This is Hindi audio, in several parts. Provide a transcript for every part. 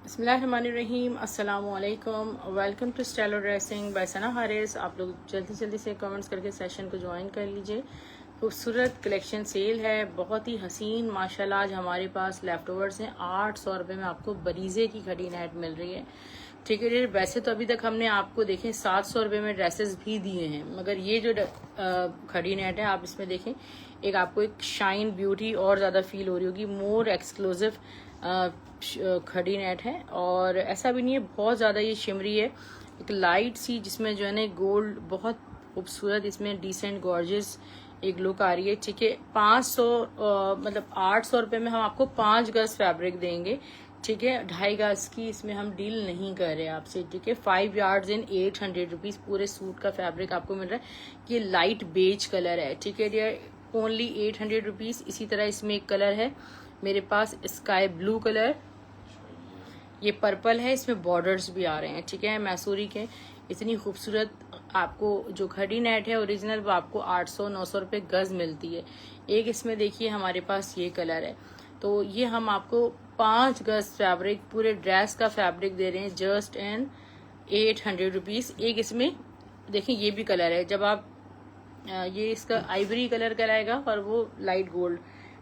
बिस्मिल्लाहिर्रहमानिर्रहीम, अस्सलामुअलैकुम। Welcome to stylo dressing by Sana Haris. आप लोग जल्दी जल्दी से कमेंट्स करके सेशन को ज्वाइन कर लीजिए। खूबसूरत कलेक्शन सेल है, बहुत ही हसीन माशाल्लाह। आज हमारे पास लेफ्ट ओवर्स हैं। 800 रुपये में आपको बरीजे की खड़ी नेट मिल रही है। ठीक है, वैसे तो अभी तक हमने आपको देखें 700 रुपये में ड्रेसेस भी दिए हैं, मगर ये जो खड़ी नेट है आप इसमें देखें, एक आपको एक शाइन ब्यूटी और ज़्यादा फील हो रही होगी। मोर एक्सक्लूसिव खड़ी नेट है और ऐसा भी नहीं है बहुत ज़्यादा ये शिमरी है, एक लाइट सी जिसमें जो है ना गोल्ड बहुत खूबसूरत, इसमें डिसेंट गॉर्जियस एक लुक आ रही है। ठीक है, 500 मतलब 800 रुपये में हम आपको 5 गज फैब्रिक देंगे। ठीक है, 2.5 गज की इसमें हम डील नहीं कर रहे आपसे। ठीक है, 5 यार्ड्स इन 800 रुपीज़ पूरे सूट का फैब्रिक आपको मिल रहा है। ये लाइट बेज कलर है। ठीक है डियर, ओनली 800 रुपीज़। इसी तरह इसमें एक कलर है मेरे पास स्काई ब्लू कलर, ये पर्पल है, इसमें बॉर्डर्स भी आ रहे हैं। ठीक है, मैसूरी के इतनी खूबसूरत आपको जो खड़ी नेट है ओरिजिनल वो आपको 800-900 रुपये गज मिलती है। एक इसमें देखिए हमारे पास ये कलर है, तो ये हम आपको 5 गज फैब्रिक पूरे ड्रेस का फैब्रिक दे रहे हैं जस्ट एंड 800 रुपीज़। एक इसमें देखिए ये भी कलर है, जब आप ये इसका आइवरी कलर कराएगा और वो लाइट गोल्ड,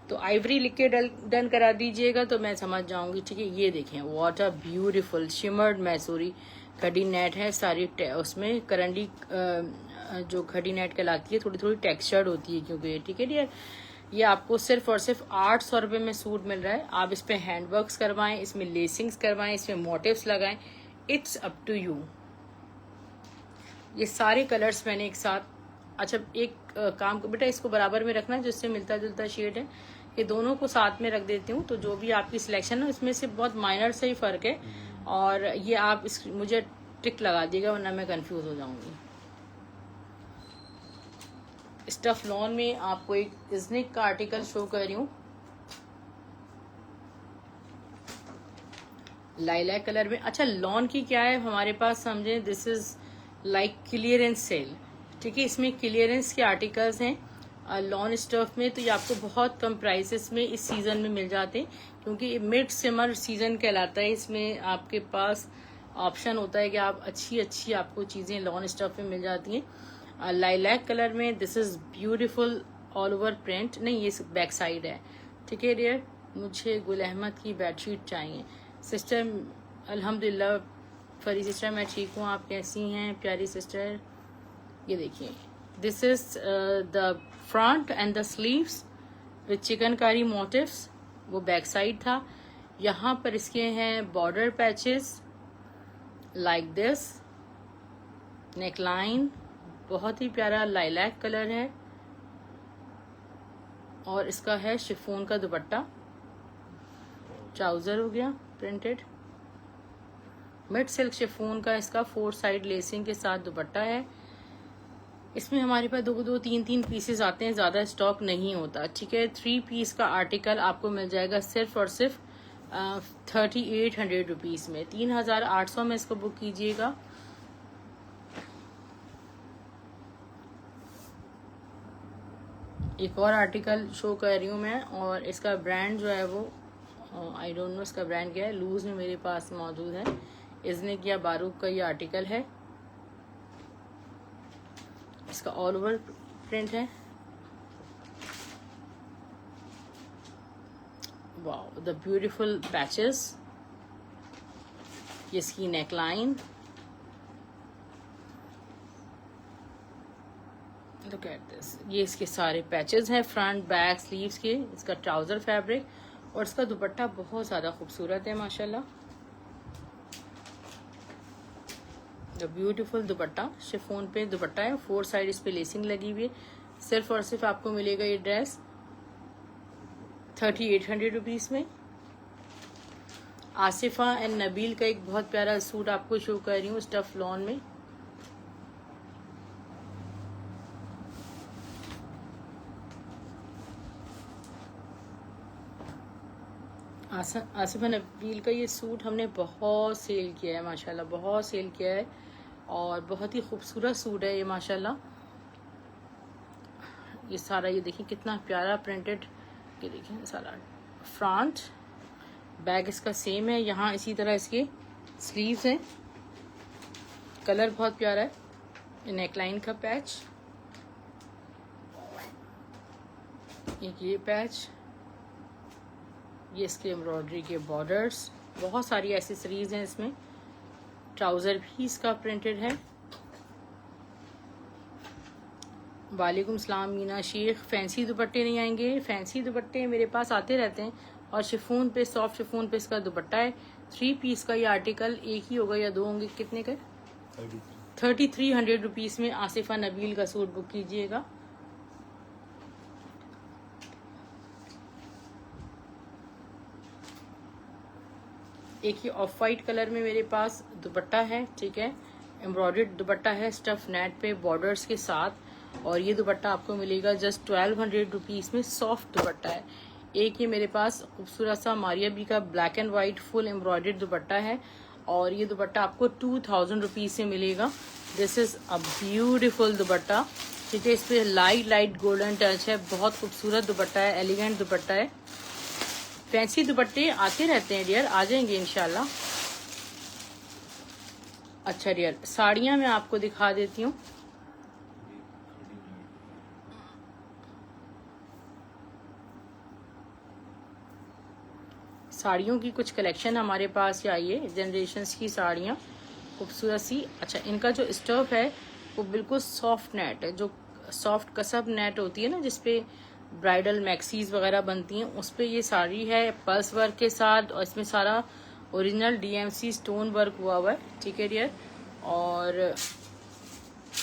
तो आइवरी लिख के डन करा दीजिएगा तो मैं समझ जाऊंगी। ठीक है, ये देखें व्हाट अ ब्यूटीफुल शिमर्ड मैसूरी खड़ी नेट है। सारी उसमें करंडी जो खड़ी नेट कहलाती है थोड़ी थोड़ी टेक्सचर्ड होती है क्योंकि ये। ठीक है डियर, ये आपको सिर्फ और सिर्फ 800 रुपये में सूट मिल रहा है। आप इस पे हैंडवर्क्स करवाएं, इसमें लेसिंग्स करवाएं, इसमें मोटिव्स लगाएं, इट्स अप टू यू। ये सारे कलर्स मैंने एक साथ, अच्छा एक काम बेटा इसको बराबर में रखना जिससे मिलता जुलता शेड है, ये दोनों को साथ में रख देती हूँ तो जो भी आपकी सिलेक्शन है इसमें से बहुत माइनर से ही फर्क है। और ये आप मुझे टिक लगा दिएगा वरना मैं कंफ्यूज हो जाऊंगी। स्टफ लॉन में आपको एक इजनिक का आर्टिकल शो कर रही हूँ, लाइलैक कलर में। अच्छा लॉन की क्या है हमारे पास समझे, this is like clearance sale. ठीक है, इसमें क्लियरेंस के आर्टिकल्स हैं लॉन स्टफ में, तो ये आपको बहुत कम प्राइसेस में इस सीजन में मिल जाते हैं क्योंकि मिड समर सीजन कहलाता है। इसमें आपके पास ऑप्शन होता है कि आप अच्छी आपको चीज़ें लॉन स्टफ में मिल जाती हैं। लाइलैक कलर में this is beautiful all over print, नहीं ये बैक साइड है। ठीक है डियर, मुझे गुल अहमद की बेडशीट चाहिए। सिस्टर अल्हम्दुलिल्लाह फरी सिस्टर मैं ठीक हूँ, आप कैसी हैं प्यारी सिस्टर। ये देखिए this is the front and the sleeves with chikankari motifs, वो बैक साइड था। यहाँ पर इसके हैं border patches like this, neckline बहुत ही प्यारा लाइलैक कलर है और इसका है शिफॉन का दुपट्टा, ट्राउजर हो गया प्रिंटेड मिड सिल्क शिफॉन का, इसका 4 साइड लेसिंग के साथ दुपट्टा है। इसमें हमारे पास दो तीन पीसेस आते हैं, ज़्यादा स्टॉक नहीं होता। ठीक है, 3 पीस का आर्टिकल आपको मिल जाएगा सिर्फ और सिर्फ 3800 रुपीज़ में। 3800 में इसको बुक कीजिएगा। एक और आर्टिकल शो कर रही हूँ मैं और इसका ब्रांड जो है वो आई डोंट नो इसका ब्रांड क्या है, लूज में मेरे पास मौजूद है। इज़निक या बारूक का ये आर्टिकल है, इसका ऑल ओवर प्रिंट है। वाओ द ब्यूटीफुल पैचेस, ये इसकी नेकलाइन, लुक एट दिस, ये इसके सारे पैचेस हैं फ्रंट बैक स्लीव्स के। इसका ट्राउजर फैब्रिक और इसका दुपट्टा बहुत ज़्यादा खूबसूरत है माशाल्लाह। द ब्यूटीफुल दुपट्टा, शिफॉन पे दुपट्टा है, 4 साइड इस पे लेसिंग लगी हुई है। सिर्फ और सिर्फ आपको मिलेगा ये ड्रेस 3800 रुपीज़ में। आसिफा एंड नबील का एक बहुत प्यारा सूट आपको शो कर रही हूँ स्टफ लॉन में। आसिफा नबील का ये सूट हमने बहुत सेल किया है माशाल्लाह, बहुत सेल किया है और बहुत ही खूबसूरत सूट है ये माशाल्लाह। ये सारा ये देखिए कितना प्यारा प्रिंटेड, ये देखिए सारा फ्रंट बैक इसका सेम है, यहाँ इसी तरह इसके स्लीव्स हैं, कलर बहुत प्यारा है। नेकलाइन का पैच, एक ये पैच, ये इसके एम्ब्रॉयडरी के बॉर्डर्स, बहुत सारी एसेसरीज हैं इसमें। ट्राउज़र भी इसका प्रिंटेड है। वालेकुम सलाम मीना शेख। फैंसी दुपट्टे नहीं आएंगे, फैंसी दुपट्टे मेरे पास आते रहते हैं, और शिफॉन पे, सॉफ्ट शिफॉन पे इसका दुपट्टा है। 3 पीस का ये आर्टिकल एक ही होगा या 2 होंगे? कितने का? 3300 रुपीज़ में आसिफा नबील का सूट बुक कीजिएगा। एक ही ऑफ वाइट कलर में मेरे पास दुपट्टा है, ठीक है, एम्ब्रॉयडर्ड दुपट्टा है स्टफ नेट पे बॉर्डर्स के साथ, और ये दुपट्टा आपको मिलेगा जस्ट 1200 रुपीज़ में, सॉफ्ट दुपट्टा है। एक ये मेरे पास खूबसूरत सा मारिया बी का black and white full embroidered दुपट्टा है, और ये दुपट्टा आपको 2000 रुपीज़ से मिलेगा। दिस इज़ अ ब्यूटिफुल दुपट्टा, ठीक है, इस पर लाइट गोल्डन टच है, बहुत खूबसूरत दुपट्टा है, एलिगेंट दुपट्टा है। फैंसी दुपट्टे आते रहते हैं डियर, आ जाएंगे इंशाल्लाह। अच्छा डियर, साड़ियाँ मैं आपको दिखा देती हूँ। साड़ियों की कुछ कलेक्शन हमारे पास आई है, जनरेशन्स की साड़ियाँ खूबसूरत सी। अच्छा, इनका जो स्टफ है वो बिल्कुल सॉफ्ट नेट है, जो सॉफ्ट कसब नेट होती है ना, जिसपे ब्राइडल मैक्सीज वगैरह बनती हैं, उस पर ये साड़ी है पल्स वर्क के साथ, और इसमें सारा ओरिजिनल DMC स्टोन वर्क हुआ है, ठीक है डियर। और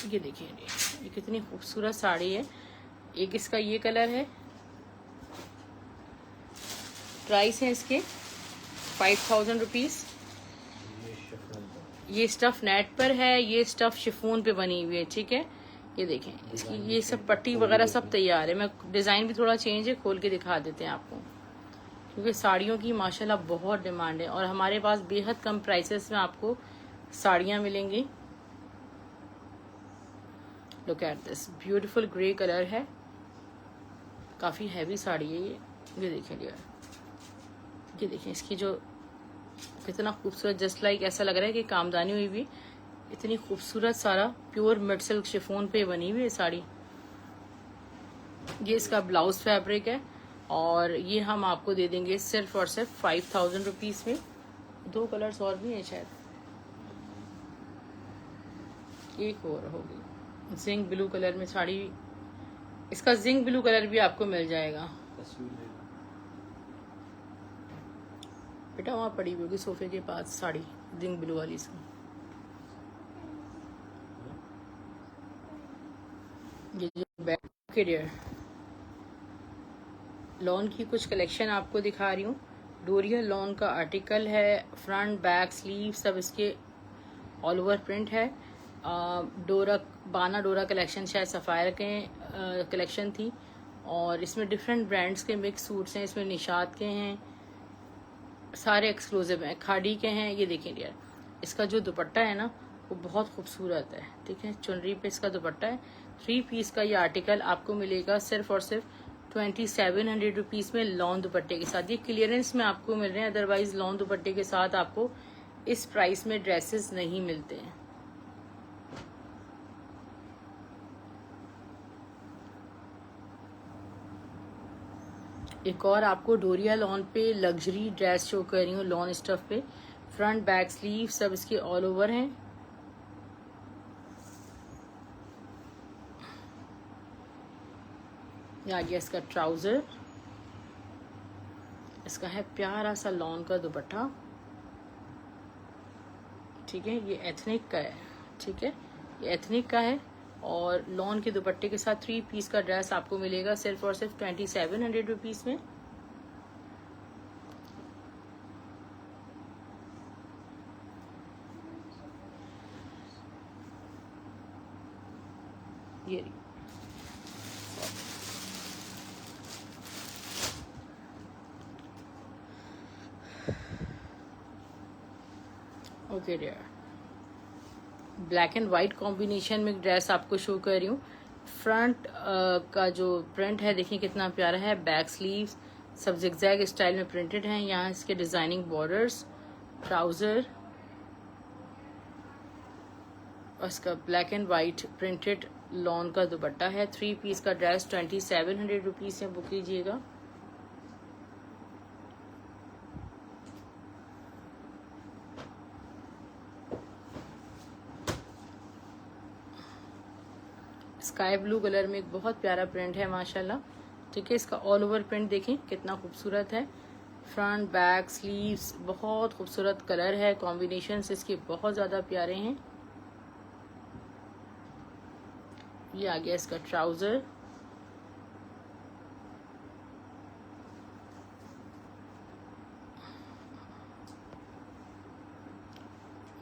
ये देखिए ये कितनी खूबसूरत साड़ी है। एक इसका ये कलर है, प्राइस है इसके 5000 रुपीज़। ये स्टफ नेट पर है, ये स्टफ शिफॉन पे बनी हुई है, ठीक है। ये देखें इसकी ये सब पट्टी वगैरह सब तैयार है। मैं डिज़ाइन भी थोड़ा चेंज है, खोल के दिखा देते हैं आपको, क्योंकि साड़ियों की माशाल्लाह बहुत डिमांड है, और हमारे पास बेहद कम प्राइसेस में आपको साड़ियाँ मिलेंगी। Look at this beautiful grey colour है, काफ़ी हैवी साड़ी है ये देखें डियर, ये देखें इसकी जो कितना खूबसूरत, जस्ट लाइक ऐसा लग रहा है कि कामदानी हुई भी, इतनी खूबसूरत सारा प्योर मिड सिल्क शिफॉन पे बनी हुई है साड़ी। ये इसका ब्लाउज फैब्रिक है, और ये हम आपको दे देंगे सिर्फ और सिर्फ 5000 रुपीज़ में। 2 कलर्स और भी हैं शायद, एक और होगी जिंक ब्लू कलर में साड़ी, इसका जिंक ब्लू कलर भी आपको मिल जाएगा। बेटा वहाँ पड़ी हुई होगी सोफे के पास साड़ी, जिंक ब्लू वाली सी। ये जो बैक के डियर लॉन की कुछ कलेक्शन आपको दिखा रही हूँ। डोरिया लॉन का आर्टिकल है, फ्रंट बैक स्लीव सब इसके ऑल ओवर प्रिंट है। डोरा बाना डोरा कलेक्शन शायद सफ़ायर के कलेक्शन थी, और इसमें डिफरेंट ब्रांड्स के मिक्स सूट्स हैं, इसमें निशात के हैं, सारे एक्सक्लूसिव हैं, खाड़ी के हैं। ये देखें यार, इसका जो दुपट्टा है ना वो बहुत खूबसूरत है, ठीक है, चुनरी पे इसका दुपट्टा है। 3 पीस का ये आर्टिकल आपको मिलेगा सिर्फ और सिर्फ 2700 रुपीज़ में लॉन दुपट्टे के साथ। ये क्लियरेंस में आपको मिल रहे हैं, अदरवाइज लॉन दुपट्टे के साथ आपको इस प्राइस में ड्रेसेस नहीं मिलते हैं। एक और आपको डोरिया लॉन पे लग्जरी ड्रेस शो कर रही हूँ, लॉन स्टफ पे, फ्रंट बैक स्लीव सब इसके ऑल ओवर हैं। ये आ गया इसका ट्राउजर, इसका है प्यारा सा लॉन का दुपट्टा, ठीक है, ये एथनिक का है, ठीक है, ये एथनिक का है, और लॉन के दुपट्टे के साथ 3 पीस का ड्रेस आपको मिलेगा सिर्फ और सिर्फ 2700 रुपीज़ में। ये okay dear, black and white combination में ड्रेस आपको शो कर रही हूँ। फ्रंट का जो प्रिंट है देखिए कितना प्यारा है, बैक स्लीव्स सब जिगजैग स्टाइल में प्रिंटेड हैं। यहाँ इसके डिजाइनिंग बॉर्डर्स, ट्राउजर और इसका black and white printed lawn का दुपट्टा है। 3 पीस का ड्रेस 2700 रुपीज से बुक कीजिएगा। स्काई ब्लू कलर में एक बहुत प्यारा प्रिंट है माशाल्लाह। ठीक है, इसका ऑल ओवर प्रिंट देखें कितना खूबसूरत है। फ्रंट बैक स्लीव्स बहुत खूबसूरत कलर है, कॉम्बिनेशंस इसके बहुत ज़्यादा प्यारे हैं। ये आ गया इसका ट्राउज़र,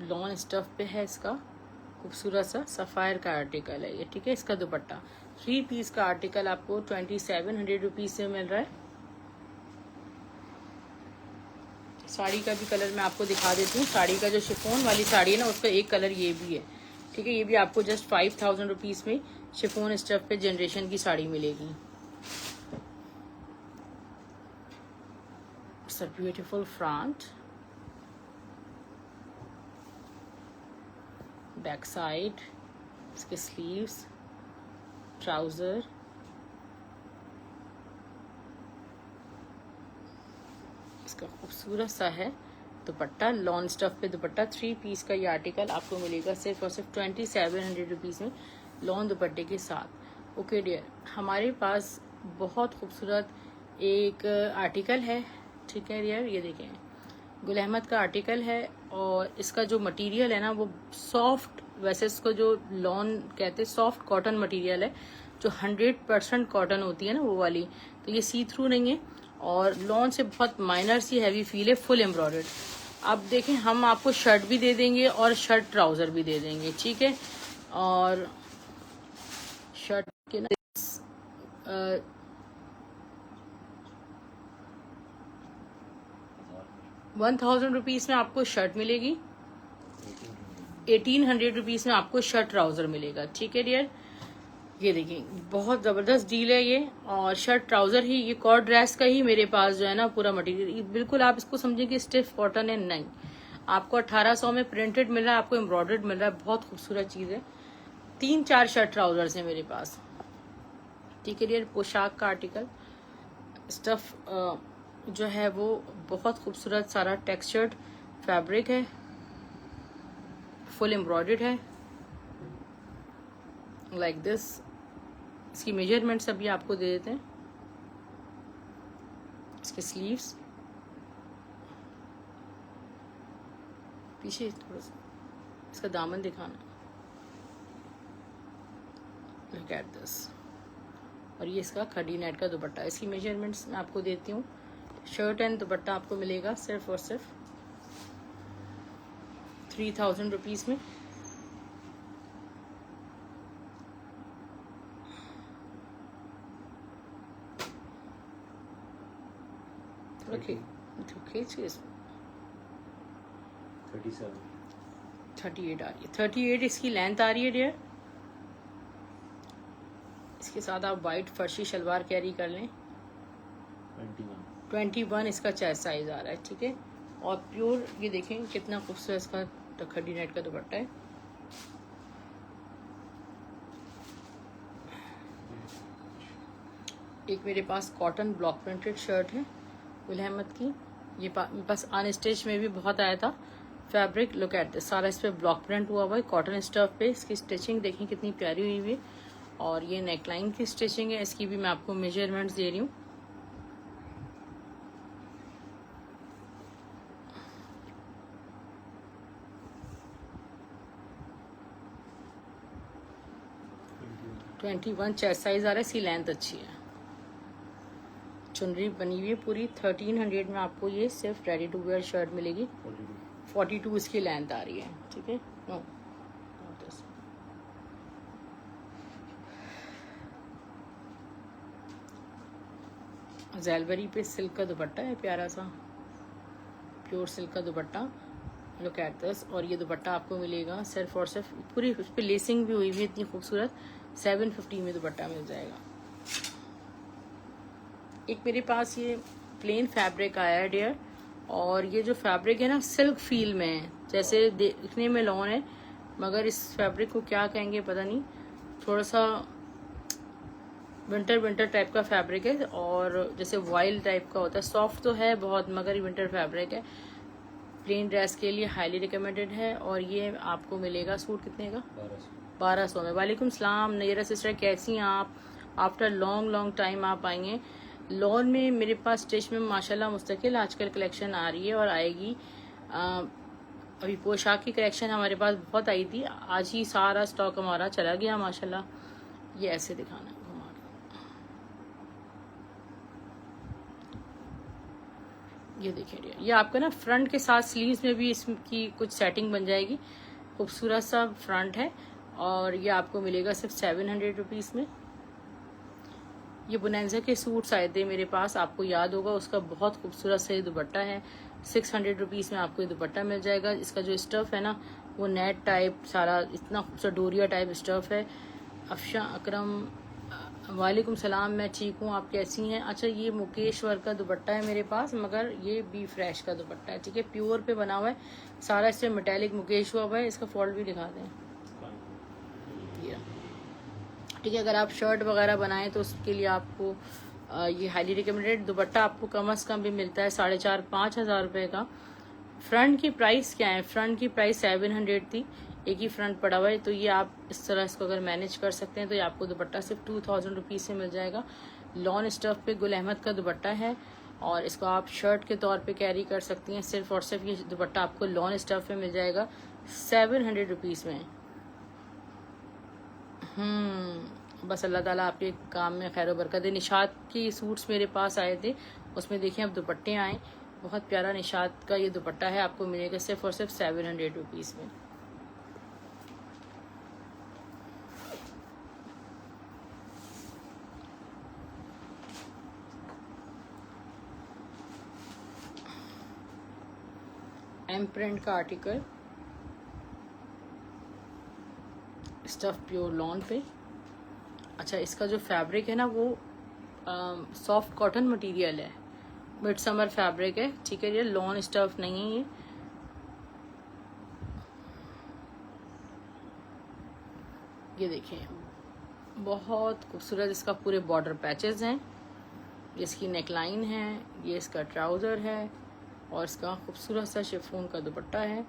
लॉन स्टफ पे है, इसका खूबसूरत सा सफ़ायर का आर्टिकल है ये। ठीक है, इसका दुपट्टा 3 पीस का आर्टिकल आपको 2700 रुपीज़ से मिल रहा है। साड़ी का भी कलर मैं आपको दिखा देती हूँ। साड़ी का जो शिफॉन वाली साड़ी है ना, उसका एक कलर ये भी है। ठीक है, ये भी आपको जस्ट 5000 रुपीज़ में शिफॉन स्टफ पे जनरेशन की साड़ी मिलेगी। It's a beautiful front, back side, इसके स्लीव्स, ट्राउजर, इसका खूबसूरत सा है दुपट्टा, लॉन स्टफ पे दुपट्टा। 3 पीस का ये आर्टिकल आपको मिलेगा सिर्फ और सिर्फ 2700 रुपीज़ में लॉन दुपट्टे के साथ। ओके डियर, हमारे पास बहुत खूबसूरत एक आर्टिकल है। ठीक है डियर, ये देखें, गुल अहमद का आर्टिकल है और इसका जो मटेरियल है ना वो सॉफ्ट, वैसे इसको जो लॉन कहते हैं सॉफ्ट कॉटन मटेरियल है, जो 100% कॉटन होती है ना वो वाली। तो ये सी थ्रू नहीं है और लॉन से बहुत माइनर सी हैवी फील है, फुल एम्ब्रॉयडर्ड। अब देखें, हम आपको शर्ट भी दे देंगे और शर्ट ट्राउजर भी दे देंगे। ठीक है, और शर्ट के ना 1000 रुपीज़ में आपको शर्ट मिलेगी, 1800 रुपीज़ में आपको शर्ट ट्राउजर मिलेगा। ठीक है डियर, ये देखिए बहुत ज़बरदस्त डील है ये। और शर्ट ट्राउजर ही, ये कॉट ड्रेस का ही मेरे पास जो है ना पूरा मटेरियल, बिल्कुल आप इसको समझें कि स्टिफ कॉटन है, नहीं। आपको 1800 में प्रिंटेड मिल रहा है, आपको एम्ब्रॉयडर्ड मिल रहा है, बहुत खूबसूरत चीज़ है। 3-4 शर्ट ट्राउजर्स हैं मेरे पास। ठीक है डियर, पोशाक का आर्टिकल, स्टफ जो है वो बहुत खूबसूरत, सारा टेक्सचर्ड फैब्रिक है, फुल एम्ब्रॉयडर्ड है लाइक दिस। इसकी मेजरमेंट्स अभी आपको दे देते हैं। इसके स्लीव्स, पीछे थोड़ा सा इसका दामन दिखाना, लुक एट दिस। और ये इसका खड़ी नेट का दुपट्टा। इसकी मेजरमेंट्स मैं आपको देती हूँ। शर्ट एंड दुपट्टा आपको मिलेगा सिर्फ और सिर्फ 3000 रुपीज़ में। ओके, 38 आ रही है, 38 इसकी लेंथ आ रही है डियर। इसके साथ आप वाइट फर्शी शलवार कैरी कर लें। 21 इसका चेस्ट साइज आ रहा है। ठीक है, और प्योर, ये देखें कितना खूबसूरत इसका खड़ी नेट का दुपट्टा है। एक मेरे पास कॉटन ब्लॉक प्रिंटेड शर्ट है गुल अहमद की, ये बस अनस्टिच में भी बहुत आया था फैब्रिक। लुक एट दिस, सारा इस पे ब्लॉक प्रिंट हुआ हुआ है कॉटन स्टफ पे। इसकी स्टिचिंग देखें कितनी प्यारी हुई हुई है, और ये नेकलाइन की स्टिचिंग है। इसकी भी मैं आपको मेजरमेंट्स दे रही हूँ। ट्वेंटी 21 चेस्ट साइज आ रहा है, इसकी लेंथ अच्छी है। चुनरी बनी हुई है पूरी। 1300 में आपको ये सिर्फ रेडी टू वेयर शर्ट मिलेगी। 42 इसकी लेंथ आ रही है। ठीक है, नो जैलबरी पे सिल्क का दुपट्टा है, प्यारा सा प्योर सिल्क का दुपट्टा। Look at this. और ये दुपट्टा आपको मिलेगा सिर्फ और सिर्फ, पूरी उस पर लेसिंग भी हुई हुई इतनी खूबसूरत, 750 में दुपट्टा मिल जाएगा। एक मेरे पास ये प्लेन फैब्रिक आया है डियर, और ये जो फैब्रिक है ना सिल्क फील में है, जैसे दिखने में लॉन है मगर इस फैब्रिक को क्या कहेंगे पता नहीं, थोड़ा सा विंटर टाइप का फैब्रिक है, और जैसे वाइल्ड टाइप का होता है, सॉफ्ट तो है बहुत मगर विंटर फैब्रिक है। प्लेन ड्रेस के लिए हाईली रिकमेंडेड है। और ये आपको मिलेगा सूट कितने का? 1200 में। वालेकुम सलाम नैरा सिस्टर, कैसी हैं आप? आफ्टर लॉन्ग टाइम आप आई हैं। लॉन में मेरे पास स्टिच में माशाल्लाह मुस्तकिल आजकल कलेक्शन आ रही है और आएगी। अभी पोशाक की कलेक्शन हमारे पास बहुत आई थी, आज ही सारा स्टॉक हमारा चला गया माशाल्लाह। ये ऐसे दिखाना घुमा के, ये देखिए ये आपका ना फ्रंट के साथ स्लीव्स में भी इसकी कुछ सेटिंग बन जाएगी, खूबसूरत सा फ्रंट है। और ये आपको मिलेगा सिर्फ 700 रुपीज़ में। ये बोनेंजा के सूट्स आए थे मेरे पास, आपको याद होगा, उसका बहुत खूबसूरत सा दुपट्टा है। 600 रुपीज़ में आपको ये दुपट्टा मिल जाएगा। इसका जो स्टफ़ है ना वो नेट टाइप सारा इतना खूबसूरत डोरिया टाइप स्टफ़ है। अफशा अकरम, वालेकुम सलाम, मैं ठीक हूँ, आप कैसी हैं? अच्छा, ये मुकेश्वर का दुपट्टा है मेरे पास, मगर ये बी फ्रेश का दुपट्टा है, ठीक है, प्योर पे बना हुआ है सारा, इससे मेटेलिक मुकेश हुआ है। इसका फॉल्ट भी दिखा दें, ठीक है। अगर आप शर्ट वगैरह बनाएं तो उसके लिए आपको ये हाईली रिकमेंडेड। दुपट्टा आपको कम से कम भी मिलता है 4,500-5 हज़ार रुपये का। फ्रंट की प्राइस क्या है? फ्रंट की प्राइस 700 थी, एक ही फ्रंट पड़ा हुआ है, तो ये आप इस तरह इसको अगर मैनेज कर सकते हैं तो ये आपको दुपट्टा सिर्फ 2000 रुपीज़ से मिल जाएगा। लॉन स्टफ पे गुल अहमद का दुपट्टा है और इसको आप शर्ट के तौर पे कैरी कर सकती हैं। सिर्फ और सिर्फ ये दुपट्टा आपको लॉन स्टफ में मिल जाएगा 700 रुपीज़ में। बस अल्लाह ताला आपके काम में खैर बरकत दे। निशात की सूट्स मेरे पास आए थे, उसमें देखिए अब दुपट्टे आए, बहुत प्यारा निशात का ये दुपट्टा है, आपको मिलेगा सिर्फ और सिर्फ 700 रुपीज़ में। एम प्रिंट का आर्टिकल, स्टफ प्योर लॉन पे। अच्छा, इसका जो फैब्रिक है ना वो सॉफ्ट कॉटन मटेरियल है, मिड समर फैब्रिक है, ठीक है, ये लॉन स्टफ नहीं है। ये देखिए बहुत खूबसूरत इसका पूरे बॉर्डर पैचेस हैं, ये इसकी नेकलाइन है, ये इसका ट्राउज़र है और इसका खूबसूरत सा शिफॉन का दुपट्टा है।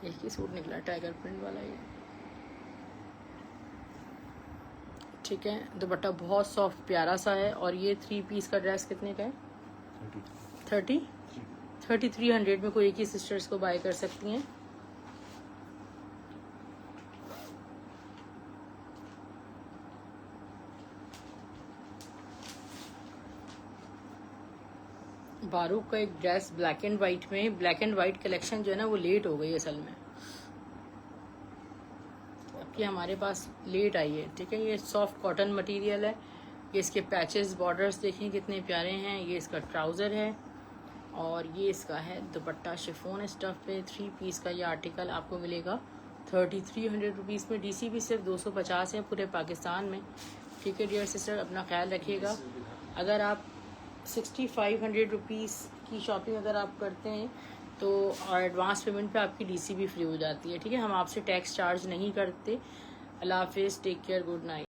एक ही सूट निकला टाइगर प्रिंट वाला ये, ठीक है। दुपट्टा बहुत सॉफ्ट प्यारा सा है। और ये 3 पीस का ड्रेस कितने का है? 3300 में कोई एक ही सिस्टर्स को बाय कर सकती हैं। बारूक का एक ड्रेस ब्लैक एंड वाइट में, ब्लैक एंड वाइट कलेक्शन जो है ना वो लेट हो गई असल में, कि हमारे पास लेट आई है, ठीक है। ये सॉफ्ट कॉटन मटेरियल है, ये इसके पैचेस बॉर्डर्स देखें कितने प्यारे हैं। ये इसका ट्राउज़र है और ये इसका है दुपट्टा शिफॉन स्टफ पे। 3 पीस का ये आर्टिकल आपको मिलेगा 3300 रुपीज़ में। डीसी भी सिर्फ 250 है पूरे पाकिस्तान में, ठीक है डियर सिस्टर, अपना ख्याल रखिएगा। अगर आप 6500 रुपीज़ की शॉपिंग अगर आप करते हैं तो और एडवांस पेमेंट पे आपकी डीसी भी फ्री हो जाती है, ठीक है। हम आपसे टैक्स चार्ज नहीं करते। अल्लाह हाफिज़, टेक केयर, गुड नाइट।